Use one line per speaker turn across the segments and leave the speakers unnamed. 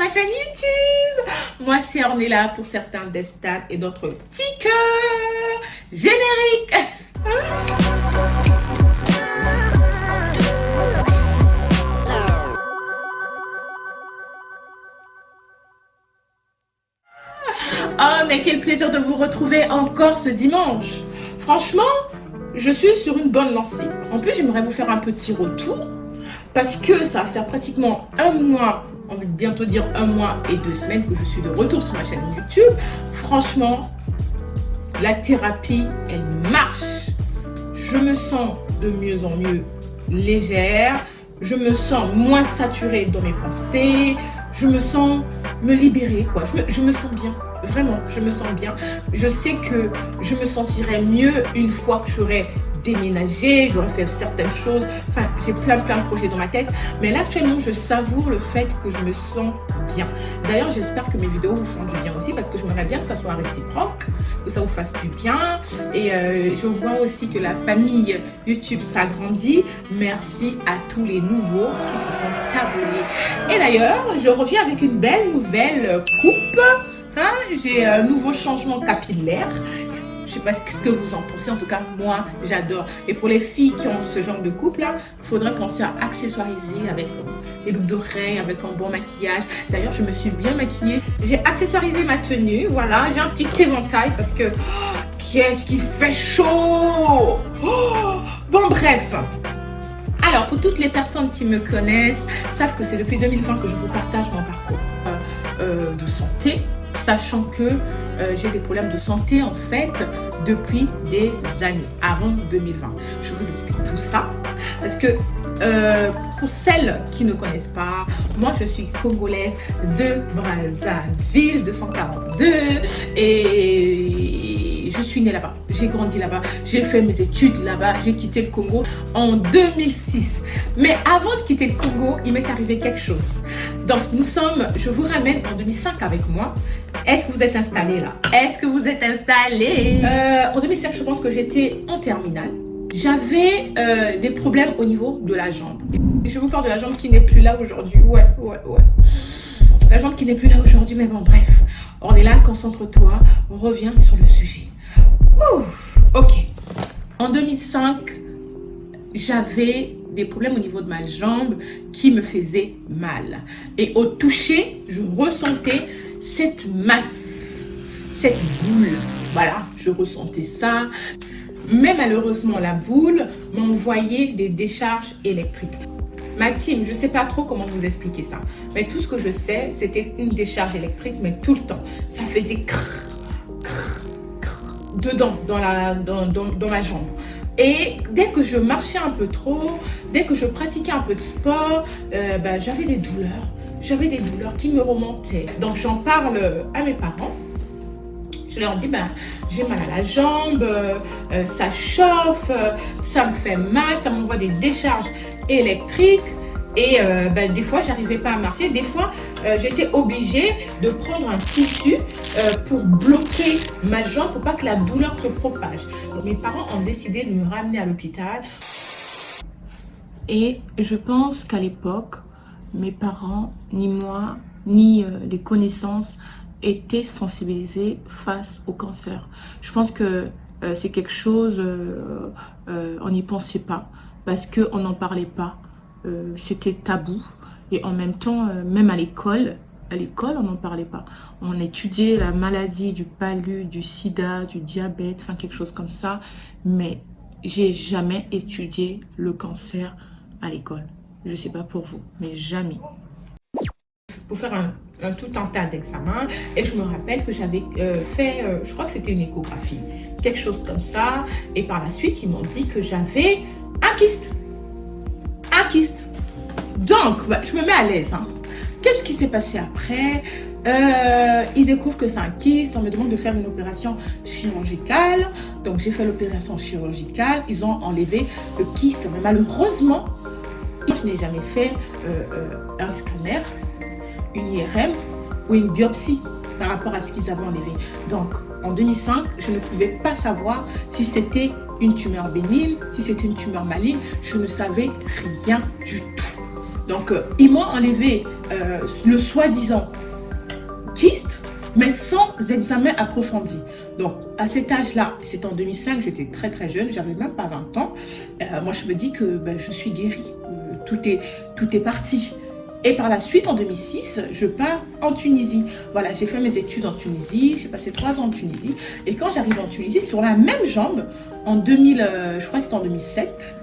ma chaîne YouTube. Moi c'est Ornella pour certains des stats et d'autres petits cœurs. Générique. Oh mais quel plaisir de vous retrouver encore ce dimanche. Franchement, je suis sur une bonne lancée. En plus, j'aimerais vous faire un petit retour parce que ça va faire pratiquement un mois, on va bientôt dire un mois et 2 semaines que je suis de retour sur ma chaîne YouTube. Franchement, la thérapie, elle marche. Je me sens de mieux en mieux légère. Je me sens moins saturée dans mes pensées. Je me sens me libérer, quoi. Je me sens bien. Vraiment, je me sens bien. Je sais que je me sentirai mieux une fois que j'aurai déménagé, j'aurai fait certaines choses. Enfin, j'ai plein de projets dans ma tête. Mais là, actuellement, je savoure le fait que je me sens bien. D'ailleurs, j'espère que mes vidéos vous font du bien aussi parce que j'aimerais bien que ça soit réciproque, que ça vous fasse du bien. Et je vois aussi que la famille YouTube s'agrandit. Merci à tous les nouveaux qui se sont abonnés. Et d'ailleurs, je reviens avec une belle nouvelle coupe. J'ai un nouveau changement capillaire. Je sais pas ce que vous en pensez. En tout cas, moi, j'adore. Et pour les filles qui ont ce genre de coupe là, il faudrait penser à accessoiriser avec les boucles d'oreilles, avec un bon maquillage. D'ailleurs, je me suis bien maquillée. J'ai accessoirisé ma tenue. Voilà, j'ai un petit éventail parce que qu'est-ce qu'il fait chaud. Bon, bref. Alors, pour toutes les personnes qui me connaissent, savent que c'est depuis 2020 que je vous partage mon parcours de santé. Sachant que j'ai des problèmes de santé en fait depuis des années, avant 2020. Je vous explique tout ça parce que pour celles qui ne connaissent pas, moi je suis congolaise de Brazzaville 242 et je suis née là-bas, j'ai grandi là-bas, j'ai fait mes études là-bas, j'ai quitté le Congo en 2006. Mais avant de quitter le Congo, il m'est arrivé quelque chose. Donc je vous ramène en 2005 avec moi. Est-ce que vous êtes installés là? Est-ce que vous êtes installés? En 2005, je pense que j'étais en terminale. J'avais des problèmes au niveau de la jambe. Je vous parle de la jambe qui n'est plus là aujourd'hui. Ouais. La jambe qui n'est plus là aujourd'hui, mais bon, bref. On est là, concentre-toi. On revient sur le sujet. Ouh, ok. En 2005, j'avais des problèmes au niveau de ma jambe qui me faisaient mal. Et au toucher, je ressentais cette masse, cette boule. Voilà, je ressentais ça. Mais malheureusement, la boule m'envoyait des décharges électriques. Ma team, je ne sais pas trop comment vous expliquer ça. Mais tout ce que je sais, c'était une décharge électrique, mais tout le temps. Ça faisait dedans, dans ma jambe. Et dès que je marchais un peu trop, dès que je pratiquais un peu de sport, j'avais des douleurs. J'avais des douleurs qui me remontaient. Donc j'en parle à mes parents. Je leur dis, j'ai mal à la jambe, ça chauffe, ça me fait mal, ça m'envoie des décharges électriques. Et des fois, j'arrivais pas à marcher. Des fois, j'étais obligée de prendre un tissu pour bloquer ma jambe pour pas que la douleur se propage. Donc, mes parents ont décidé de me ramener à l'hôpital. Et je pense qu'à l'époque, mes parents, ni moi, ni les connaissances étaient sensibilisés face au cancer. Je pense que c'est quelque chose, on n'y pensait pas parce qu'on n'en parlait pas. C'était tabou et en même temps, même à l'école, on n'en parlait pas. On étudiait la maladie du palu, du sida, du diabète, enfin quelque chose comme ça, mais j'ai jamais étudié le cancer à l'école. Je sais pas pour vous, mais jamais. Pour faire tout un tas d'examens et je me rappelle que j'avais fait, je crois que c'était une échographie, quelque chose comme ça, et par la suite ils m'ont dit que j'avais un kyste. Donc, je me mets à l'aise. Qu'est-ce qui s'est passé après? Ils découvrent que c'est un kyste. On me demande de faire une opération chirurgicale. Donc, j'ai fait l'opération chirurgicale. Ils ont enlevé le kyste. Mais malheureusement, je n'ai jamais fait un scanner, une IRM ou une biopsie par rapport à ce qu'ils avaient enlevé. Donc, en 2005, je ne pouvais pas savoir si c'était une tumeur bénigne, si c'était une tumeur maligne. Je ne savais rien du tout. Donc, ils m'ont enlevé le soi-disant kyste, mais sans examen approfondi. Donc, à cet âge-là, c'était en 2005, j'étais très très jeune, j'avais même pas 20 ans. Moi, je me dis que je suis guérie, tout est parti. Et par la suite, en 2006, je pars en Tunisie. Voilà, j'ai fait mes études en Tunisie, j'ai passé 3 ans en Tunisie. Et quand j'arrive en Tunisie, sur la même jambe, en 2000, je crois que c'était en 2007,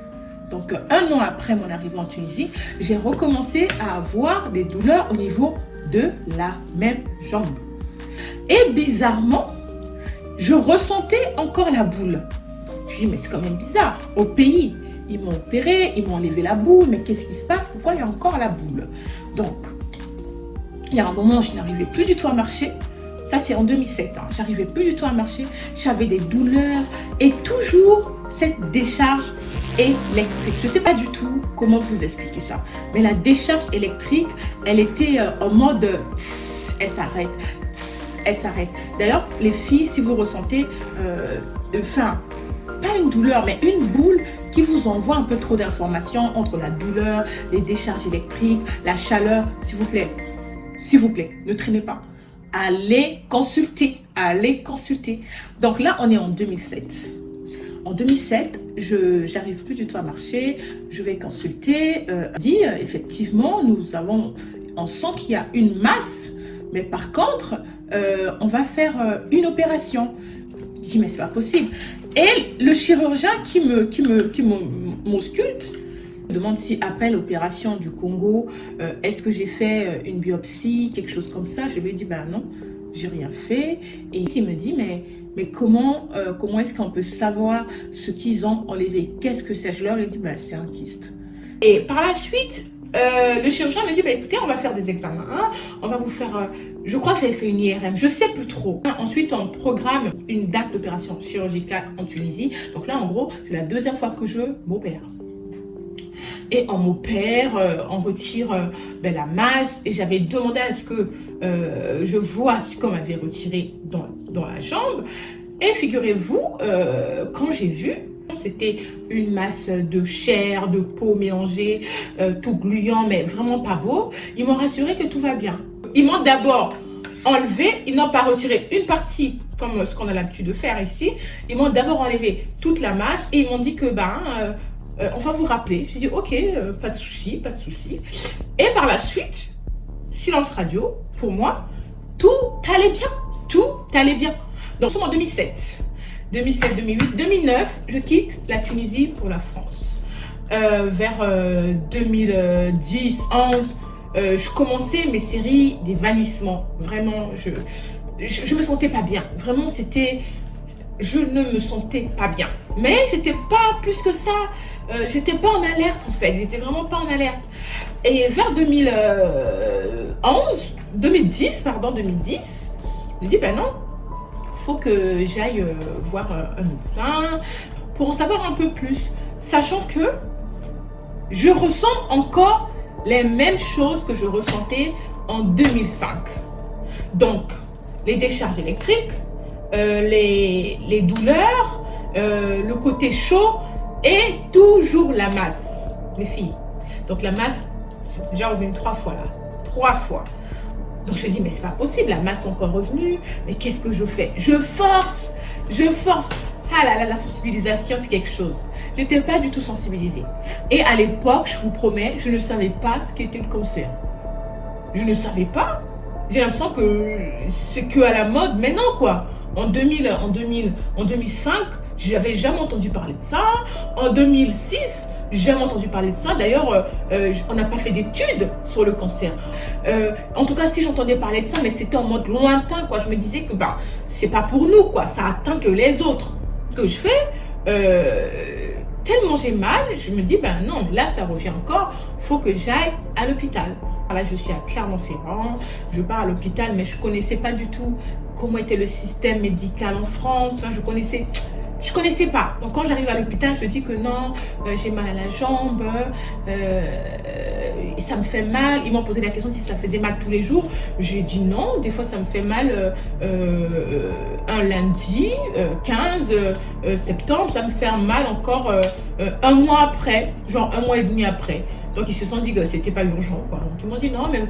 donc 1 an après mon arrivée en Tunisie, j'ai recommencé à avoir des douleurs au niveau de la même jambe. Et bizarrement, je ressentais encore la boule. Je dis, mais c'est quand même bizarre. Au pays, ils m'ont opéré, ils m'ont enlevé la boule, mais qu'est-ce qui se passe? Pourquoi il y a encore la boule? Donc, il y a un moment, je n'arrivais plus du tout à marcher. Ça, c'est en 2007. J'arrivais plus du tout à marcher. J'avais des douleurs et toujours cette décharge électrique. Je ne sais pas du tout comment vous expliquer ça. Mais la décharge électrique, elle était en mode elle s'arrête. Elle s'arrête. D'ailleurs, les filles, si vous ressentez, pas une douleur, mais une boule qui vous envoie un peu trop d'informations entre la douleur, les décharges électriques, la chaleur, s'il vous plaît, ne traînez pas. Allez consulter, allez consulter. Donc là, on est en 2007. En 2007, j'arrive plus du tout à marcher, je vais consulter, effectivement, on sent qu'il y a une masse, mais par contre, on va faire une opération. Je dis, mais c'est pas possible. Et le chirurgien qui m'ausculte me demande si après l'opération du Congo, est-ce que j'ai fait une biopsie, quelque chose comme ça. Je lui ai dit, ben non, j'ai rien fait. Et il me dit, mais comment est-ce qu'on peut savoir ce qu'ils ont enlevé? Qu'est-ce que c'est? Je leur ai dit, ben c'est un kyste. Et par la suite, le chirurgien me dit, bah, écoutez, on va faire des examens, hein. On va vous faire, je crois que j'avais fait une IRM, je sais plus trop. Ensuite, on programme une date d'opération chirurgicale en Tunisie. Donc là, en gros, c'est la 2e fois que je m'opère. Et on m'opère, on retire la masse. Et j'avais demandé à ce que je vois ce qu'on m'avait retiré dans la jambe. Et figurez-vous, quand j'ai vu, c'était une masse de chair, de peau mélangée, tout gluant, mais vraiment pas beau. Ils m'ont rassuré que tout va bien. Ils m'ont d'abord enlevé, ils n'ont pas retiré une partie, comme ce qu'on a l'habitude de faire ici. Ils m'ont d'abord enlevé toute la masse et ils m'ont dit que, on va vous rappeler. J'ai dit, ok, pas de souci, pas de souci. Et par la suite, silence radio, pour moi, tout allait bien, tout allait bien. Donc, en 2007. 2007, 2008, 2009, je quitte la Tunisie pour la France. Vers 2010, 11, je commençais mes séries d'évanouissement. Vraiment, je me sentais pas bien. Vraiment, je ne me sentais pas bien. Mais j'étais pas plus que ça. J'étais pas en alerte en fait. J'étais vraiment pas en alerte. Et vers 2010, je dis ben non. Faut que j'aille voir un médecin pour en savoir un peu plus, sachant que je ressens encore les mêmes choses que je ressentais en 2005. Donc, les décharges électriques, les douleurs, le côté chaud et toujours la masse, les filles. Donc, la masse, c'est déjà revenu 3 fois là, 3 fois. Donc je dis, mais c'est pas possible, la masse est encore revenue, mais qu'est-ce que je fais? Je force. Ah là là, la sensibilisation, c'est quelque chose. Je n'étais pas du tout sensibilisée. Et à l'époque, je vous promets, je ne savais pas ce qu'était le cancer. Je ne savais pas. J'ai l'impression que c'est que à la mode maintenant, quoi. En 2005, j'avais jamais entendu parler de ça. En 2006, jamais entendu parler de ça. D'ailleurs, on n'a pas fait d'études sur le cancer. En tout cas, si j'entendais parler de ça, mais c'était en mode lointain, quoi. Je me disais que c'est pas pour nous, quoi. Ça atteint que les autres. Ce que je fais, tellement j'ai mal, je me dis, non, là, ça revient encore. Faut que j'aille à l'hôpital. Là, je suis à Clermont-Ferrand. Je pars à l'hôpital, mais je connaissais pas du tout comment était le système médical en France. Enfin, je connaissais Je connaissais pas. Donc quand j'arrive à l'hôpital, je dis que non, j'ai mal à la jambe, ça me fait mal. Ils m'ont posé la question si ça faisait mal tous les jours. J'ai dit non, des fois ça me fait mal un lundi, 15 septembre, ça me fait mal encore un mois après, genre un mois et demi après. Donc ils se sont dit que c'était pas urgent, quoi. Donc ils m'ont dit non, mais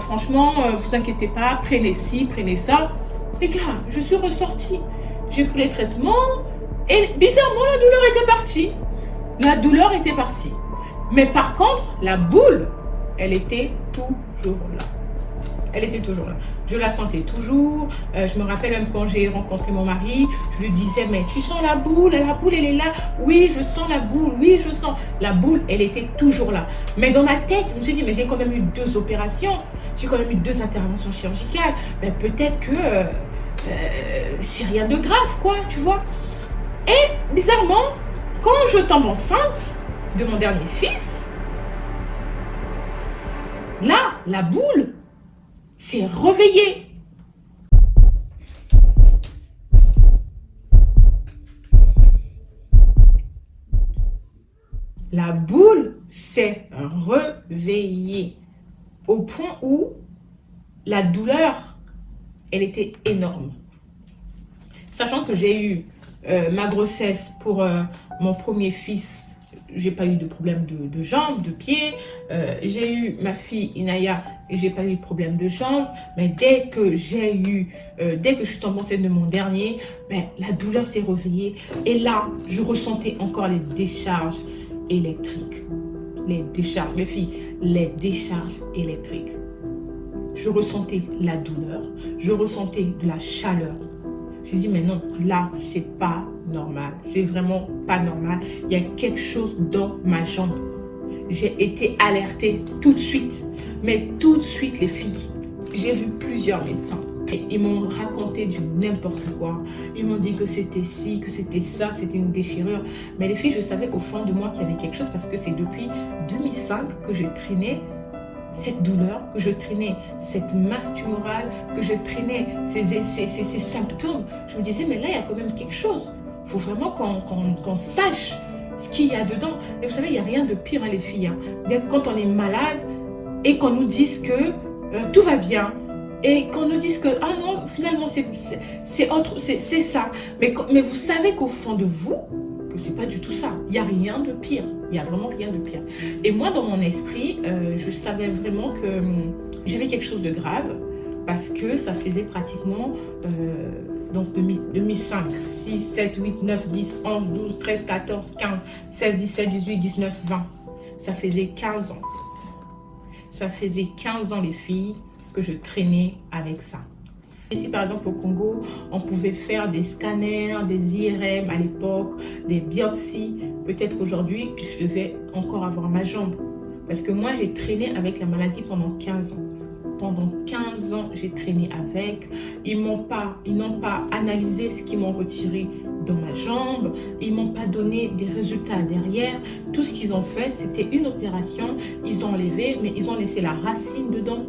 franchement, vous inquiétez pas, prenez ci, prenez ça. Les gars, je suis ressortie, j'ai pris les traitements. Et bizarrement, la douleur était partie. La douleur était partie. Mais par contre, la boule, elle était toujours là. Elle était toujours là. Je la sentais toujours. Je me rappelle même quand j'ai rencontré mon mari, je lui disais, mais tu sens la boule, elle est là. Oui, je sens la boule. Oui, je sens. La boule, elle était toujours là. Mais dans ma tête, je me suis dit, mais j'ai quand même eu 2 opérations. J'ai quand même eu 2 interventions chirurgicales. Mais peut-être que c'est rien de grave, quoi, tu vois. Et bizarrement, quand je tombe enceinte de mon dernier fils, là, la boule s'est réveillée. La boule s'est réveillée au point où la douleur, elle était énorme. Sachant que j'ai eu ma grossesse pour mon premier fils, j'ai pas eu de problème de jambes, de pieds. J'ai eu ma fille Inaya et j'ai pas eu de problème de jambes. Mais dès que je suis tombée enceinte de mon dernier, ben, la douleur s'est réveillée. Et là, je ressentais encore les décharges électriques. Les décharges, mes filles, les décharges électriques. Je ressentais la douleur, je ressentais de la chaleur. J'ai dit, mais non, là, c'est pas normal. C'est vraiment pas normal. Il y a quelque chose dans ma jambe. J'ai été alertée tout de suite. Mais tout de suite, les filles. J'ai vu plusieurs médecins. Et ils m'ont raconté du n'importe quoi. Ils m'ont dit que c'était ci, que c'était ça, c'était une déchirure. Mais les filles, je savais au fond de moi qu'il y avait quelque chose parce que c'est depuis 2005 que j'ai traîné cette douleur, que je traînais cette masse tumorale, que je traînais ces symptômes. Je me disais, mais là, il y a quand même quelque chose. Il faut vraiment qu'on sache ce qu'il y a dedans. Et vous savez, il n'y a rien de pire, hein, les filles. Hein. Quand on est malade et qu'on nous dise que tout va bien, et qu'on nous dise que, ah non, finalement, c'est autre, c'est ça. Mais vous savez qu'au fond de vous, que c'est pas du tout ça. Il n'y a rien de pire. Il n'y a vraiment rien de pire. Et moi, dans mon esprit, je savais vraiment que j'avais quelque chose de grave parce que ça faisait pratiquement donc 2005, 6, 7, 8, 9, 10, 11, 12, 13, 14, 15, 16, 17, 18, 19, 20. Ça faisait 15 ans. Ça faisait 15 ans, les filles, que je traînais avec ça. Ici, par exemple, au Congo, on pouvait faire des scanners, des IRM à l'époque, des biopsies. Peut-être qu'aujourd'hui, je devais encore avoir ma jambe. Parce que moi, j'ai traîné avec la maladie pendant 15 ans. Pendant 15 ans, j'ai traîné avec. Ils n'ont pas analysé ce qu'ils m'ont retiré dans ma jambe. Ils m'ont pas donné des résultats derrière. Tout ce qu'ils ont fait, c'était une opération. Ils ont enlevé, mais ils ont laissé la racine dedans.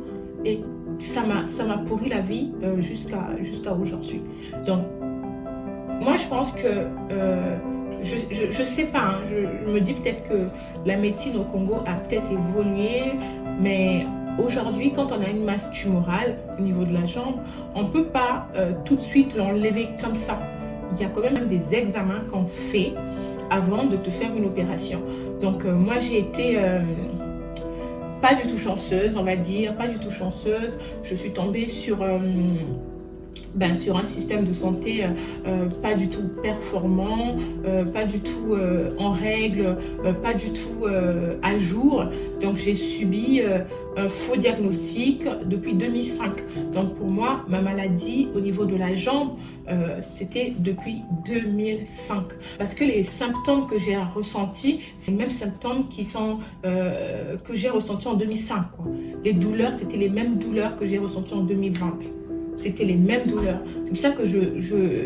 Et ça m'a pourri la vie jusqu'à aujourd'hui. Donc, moi, je pense que, je sais pas, hein, je me dis peut-être que la médecine au Congo a peut-être évolué, mais aujourd'hui, quand on a une masse tumorale au niveau de la jambe, on ne peut pas tout de suite l'enlever comme ça. Il y a quand même des examens qu'on fait avant de te faire une opération. Donc, moi, j'ai été pas du tout chanceuse, on va dire, pas du tout chanceuse. Je suis tombée sur un système de santé pas du tout performant, pas du tout en règle, pas du tout à jour. Donc j'ai subi un faux diagnostic depuis 2005. Donc pour moi, ma maladie au niveau de la jambe, c'était depuis 2005. Parce que les symptômes que j'ai ressentis, c'est les mêmes symptômes que j'ai ressentis en 2005. Quoi. Les douleurs, c'était les mêmes douleurs que j'ai ressenties en 2020. C'était les mêmes douleurs. C'est pour ça que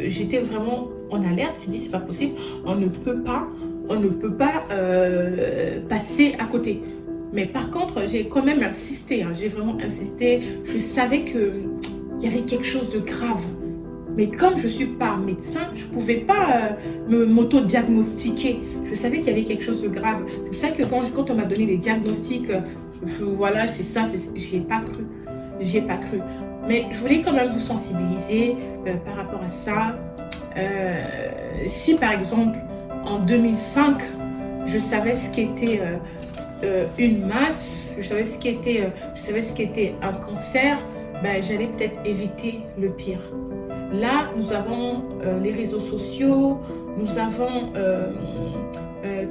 j'étais vraiment en alerte. Je dis, c'est pas possible. On ne peut pas passer à côté. Mais par contre, j'ai quand même insisté. Hein, j'ai vraiment insisté. Je savais qu'il y avait quelque chose de grave. Mais comme je ne suis pas médecin, je ne pouvais pas m'auto-diagnostiquer. Je savais qu'il y avait quelque chose de grave. C'est pour ça que quand on m'a donné les diagnostics, voilà, c'est ça, j'y ai pas cru. J'y ai pas cru. Mais je voulais quand même vous sensibiliser par rapport à ça. Si par exemple, en 2005, je savais ce qu'était une masse, je savais ce qu'était un cancer, ben, j'allais peut-être éviter le pire. Là, nous avons les réseaux sociaux, nous avons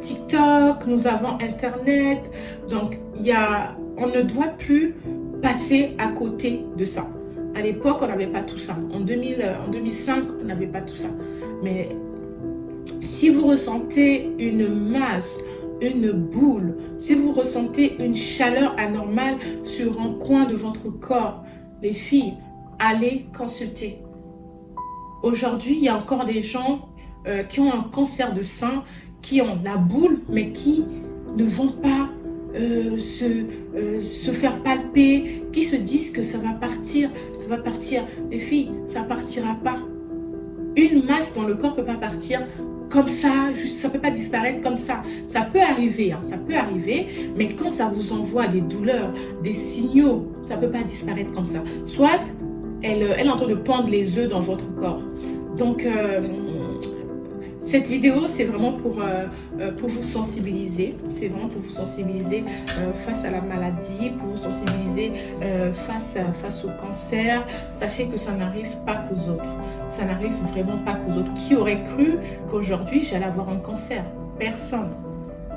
TikTok, nous avons Internet. Donc, on ne doit plus passer à côté de ça. À l'époque, on n'avait pas tout ça. En 2005, on n'avait pas tout ça. Mais si vous ressentez une masse, une boule, si vous ressentez une chaleur anormale sur un coin de votre corps, les filles, allez consulter. Aujourd'hui, il y a encore des gens qui ont un cancer de sein, qui ont la boule, mais qui ne vont pas se faire palper, qui se disent que ça va partir, ça va partir. Les filles, ça ne partira pas. Une masse dans le corps ne peut pas partir comme ça, juste, ça ne peut pas disparaître comme ça. Ça peut arriver, hein, ça peut arriver, mais quand ça vous envoie des douleurs, des signaux, ça ne peut pas disparaître comme ça. Soit elle est en train de pondre les œufs dans votre corps. Donc, cette vidéo, c'est vraiment pour vous sensibiliser. C'est vraiment pour vous sensibiliser face à la maladie, pour vous sensibiliser face au cancer. Sachez que ça n'arrive pas qu'aux autres. Ça n'arrive vraiment pas qu'aux autres. Qui aurait cru qu'aujourd'hui, j'allais avoir un cancer? Personne.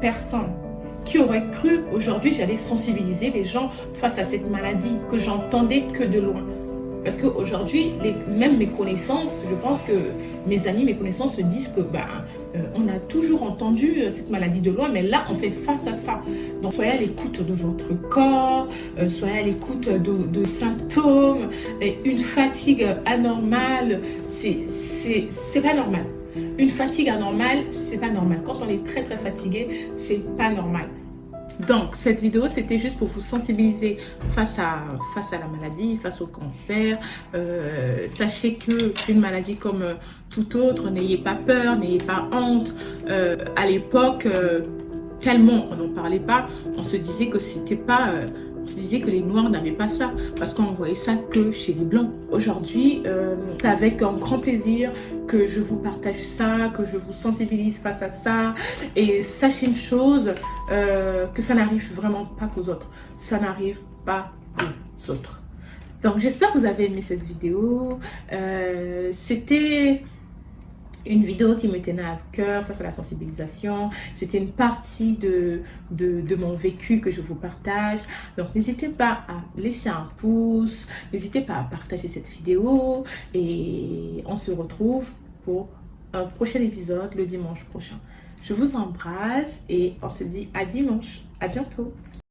Personne. Qui aurait cru aujourd'hui, j'allais sensibiliser les gens face à cette maladie que j'entendais que de loin? Parce qu'aujourd'hui, même mes connaissances, je pense que mes amis, mes connaissances se disent que on a toujours entendu cette maladie de loin, mais là, on fait face à ça. Donc, soyez à l'écoute de votre corps, soyez à l'écoute de symptômes. Une fatigue anormale, c'est pas normal. Une fatigue anormale, c'est pas normal. Quand on est très très fatigué, c'est pas normal. Donc, cette vidéo, c'était juste pour vous sensibiliser face à la maladie, face au cancer. Sachez qu'une maladie comme toute autre, n'ayez pas peur, n'ayez pas honte. À l'époque, tellement on n'en parlait pas, on se disait que c'était pas... on se disait que les Noirs n'avaient pas ça, parce qu'on voyait ça que chez les Blancs. Aujourd'hui, c'est avec un grand plaisir que je vous partage ça, que je vous sensibilise face à ça. Et sachez une chose, que ça n'arrive vraiment pas qu'aux autres. Ça n'arrive pas qu'aux autres. Donc, j'espère que vous avez aimé cette vidéo. C'était une vidéo qui me tenait à cœur face à la sensibilisation. C'était une partie de mon vécu que je vous partage. Donc, n'hésitez pas à laisser un pouce. N'hésitez pas à partager cette vidéo. Et on se retrouve pour un prochain épisode le dimanche prochain. Je vous embrasse et on se dit à dimanche. À bientôt.